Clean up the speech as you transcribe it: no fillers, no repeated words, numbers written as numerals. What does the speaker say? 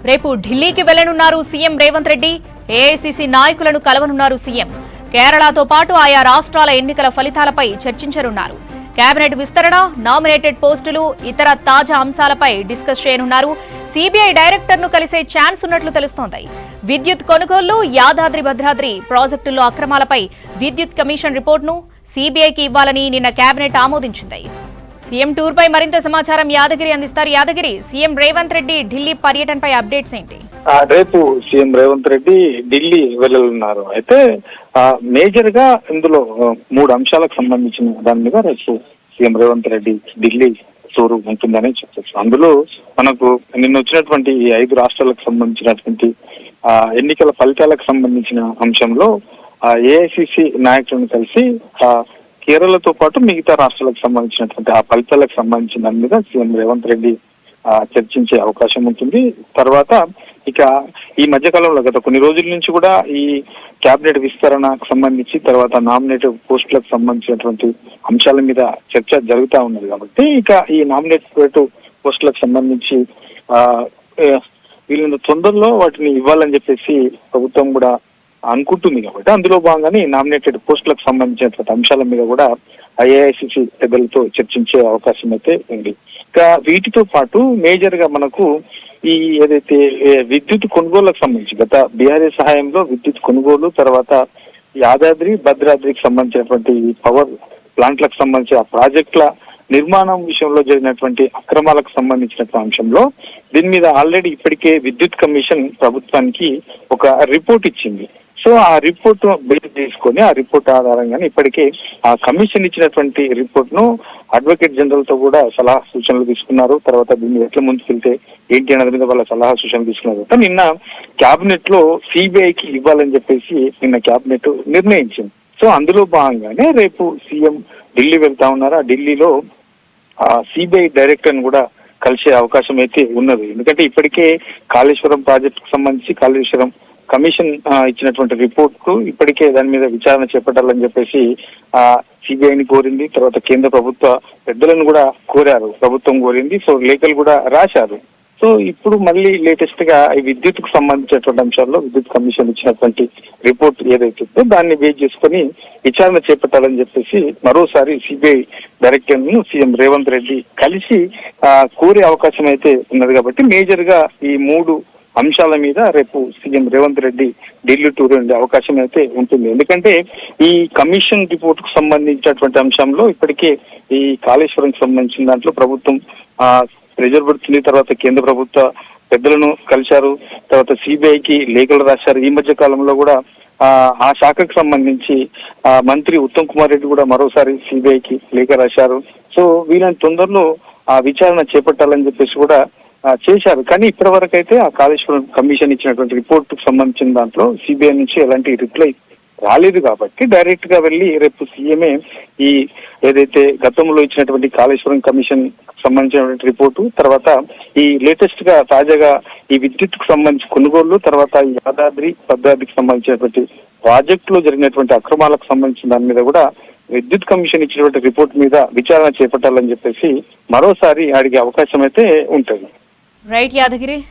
రేపు ఢిల్లీకి వెళ్లనున్నారు CM Revanth Reddy. AICC నాయకులను కలవనున్నారు సీఎం. కేరళతో పాటు ఆయా రాష్ట్రాల ఎన్నికల ఫలితాలపై చర్చించనున్నారు. కేబినెట్ విస్తరణ, నామినేటెడ్ పోస్టులు, ఇతర తాజా అంశాలపై డిస్కస్ చేయనున్నారు. సీబీఐ డైరెక్టర్ ను కలిసే ఛాన్స్ ఉన్నట్లు తెలుస్తోంది. విద్యుత్ కొనుగోళ్లు, యాదాద్రి భద్రాద్రి ప్రాజెక్టుల్లో అక్రమాలపై విద్యుత్ కమిషన్ రిపోర్టును సీబీఐకి ఇవ్వాలని నిన్న కేబినెట్ ఆమోదించింది. సీఎం టూర్ పై మరింత సమాచారం యాదగిరి అందిస్తారు. యాదగిరి, సీఎం రేవంత్ రెడ్డి ఢిల్లీ పర్యటనపై అప్డేట్స్ ఏంటి? రేపు సీఎం రేవంత్ రెడ్డి ఢిల్లీ వెళ్ళనున్నారు. అయితే మేజర్ గా ఇందులో 3 అంశాలకు సంబంధించిన దాని మీద రేపు సీఎం రేవంత్ రెడ్డి ఢిల్లీ టూర్ ఉంటుందని చెప్పచ్చు. అందులో మనకు నిన్న వచ్చినటువంటి 5 రాష్ట్రాలకు సంబంధించినటువంటి ఎన్నికల ఫలితాలకు సంబంధించిన అంశంలో ఏఐసిసి నాయకులను కలిసి కేరళతో పాటు మిగతా రాష్ట్రాలకు సంబంధించినటువంటి ఆ ఫలితాలకు సంబంధించిన దాని మీద సీఎం రేవంత్ రెడ్డి చర్చించే అవకాశం ఉంటుంది. తర్వాత ఇక ఈ మధ్యకాలంలో గత కొన్ని రోజుల నుంచి కూడా ఈ కేబినెట్ విస్తరణకు సంబంధించి తర్వాత నామినేటెడ్ పోస్టులకు సంబంధించినటువంటి అంశాల మీద చర్చ జరుగుతూ ఉన్నది. కాబట్టి ఇక ఈ నామినేటెడ్ పోస్టులకు సంబంధించి వీళ్ళని తొందరలో వాటిని ఇవ్వాలని చెప్పేసి ప్రభుత్వం కూడా అనుకుంటుంది. కాబట్టి అందులో భాగంగానే నామినేటెడ్ పోస్టులకు సంబంధించినటువంటి అంశాల మీద కూడా ఐఏఐసిసి పెద్దలతో చర్చించే అవకాశం అయితే ఉంది. ఇంకా వీటితో పాటు మేజర్ గా మనకు ఈ ఏదైతే విద్యుత్ కొనుగోలుకు సంబంధించి గత బీఆర్ఎస్ సహాయంలో విద్యుత్ కొనుగోలు, తర్వాత యాదాద్రి భద్రాద్రికి సంబంధించినటువంటి పవర్ ప్లాంట్లకు సంబంధించి ఆ ప్రాజెక్టుల నిర్మాణం విషయంలో జరిగినటువంటి అక్రమాలకు సంబంధించినటువంటి అంశంలో దీని మీద ఆల్రెడీ ఇప్పటికే విద్యుత్ కమిషన్ ప్రభుత్వానికి ఒక రిపోర్ట్ ఇచ్చింది. సో ఆ రిపోర్ట్ బేస్ తీసుకొని ఆ రిపోర్ట్ ఆధారంగానే ఇప్పటికే ఆ కమిషన్ ఇచ్చినటువంటి రిపోర్ట్ ను అడ్వకేట్ జనరల్ తో కూడా సలహా సూచనలు తీసుకున్నారు. తర్వాత దీన్ని ఎట్లా ముందుకెళ్తే ఏంటి అన్నది మీద వాళ్ళ సలహా సూచనలు తీసుకున్నారు. నిన్న కేబినెట్ లో సిబిఐకి ఇవ్వాలని చెప్పేసి నిన్న కేబినెట్ నిర్ణయించింది. సో అందులో భాగంగానే రేపు సీఎం ఢిల్లీ వెళ్తా ఉన్నారు. ఆ ఢిల్లీలో సిబిఐ డైరెక్టర్ ను కూడా కలిసే అవకాశం అయితే ఉన్నది. ఎందుకంటే ఇప్పటికే కాళేశ్వరం ప్రాజెక్టుకు సంబంధించి కాళేశ్వరం కమిషన్ ఇచ్చినటువంటి రిపోర్ట్ కు ఇప్పటికే దాని మీద విచారణ చేపట్టాలని చెప్పేసి సిబిఐని కోరింది. తర్వాత కేంద్ర ప్రభుత్వ పెద్దలను కూడా కోరారు, ప్రభుత్వం కోరింది. సో లేఖలు కూడా రాశారు. సో ఇప్పుడు మళ్ళీ లేటెస్ట్ గా ఈ విద్యుత్ కు సంబంధించినటువంటి అంశాల్లో విద్యుత్ కమిషన్ ఇచ్చినటువంటి రిపోర్ట్ ఏదైతుందో దాన్ని బేస్ చేసుకుని విచారణ చేపట్టాలని చెప్పేసి మరోసారి సిబిఐ డైరెక్టర్ ను సీఎం రేవంత్ రెడ్డి కలిసి కోరే అవకాశం అయితే ఉన్నది. కాబట్టి మేజర్ గా ఈ 3 అంశాల మీద రేపు సీఎం రేవంత్ రెడ్డి ఢిల్లీ టూర్ ఉండే అవకాశం అయితే ఉంటుంది. ఎందుకంటే ఈ కమిషన్ రిపోర్ట్ కు సంబంధించినటువంటి అంశంలో ఇప్పటికే ఈ కాళేశ్వరంకి సంబంధించిన దాంట్లో ప్రభుత్వం ప్రెజర్ పెడుతుంది. తర్వాత కేంద్ర ప్రభుత్వ పెద్దలను కలిశారు. తర్వాత సిబిఐకి లేఖలు రాశారు. ఈ మధ్య కాలంలో కూడా ఆ శాఖకు సంబంధించి మంత్రి ఉత్తమ్ కుమార్ రెడ్డి కూడా మరోసారి సిబిఐకి లేఖ రాశారు. సో వీళ్ళని తొందరలో విచారణ చేపట్టాలని చెప్పేసి కూడా చేశారు. కానీ ఇప్పటి వరకు అయితే ఆ కాళేశ్వరం కమిషన్ ఇచ్చినటువంటి రిపోర్ట్ కు సంబంధించిన దాంట్లో సిబిఐ నుంచి ఎలాంటి రిప్లై రాలేదు. కాబట్టి డైరెక్ట్ గా వెళ్లి రేపు సీఎంఏ ఈ ఏదైతే గతంలో ఇచ్చినటువంటి కాళేశ్వరం కమిషన్ సంబంధించినటువంటి రిపోర్టు, తర్వాత ఈ లేటెస్ట్ గా తాజాగా ఈ విద్యుత్ కు సంబంధించి కొనుగోళ్లు, తర్వాత ఈ యాదాద్రి భద్రాద్రికి సంబంధించినటువంటి ప్రాజెక్టులో జరిగినటువంటి అక్రమాలకు సంబంధించిన దాని మీద కూడా విద్యుత్ కమిషన్ ఇచ్చినటువంటి రిపోర్ట్ మీద విచారణ చేపట్టాలని చెప్పేసి మరోసారి అడిగే అవకాశం అయితే ఉంటుంది. రైట్ యాదగిరి.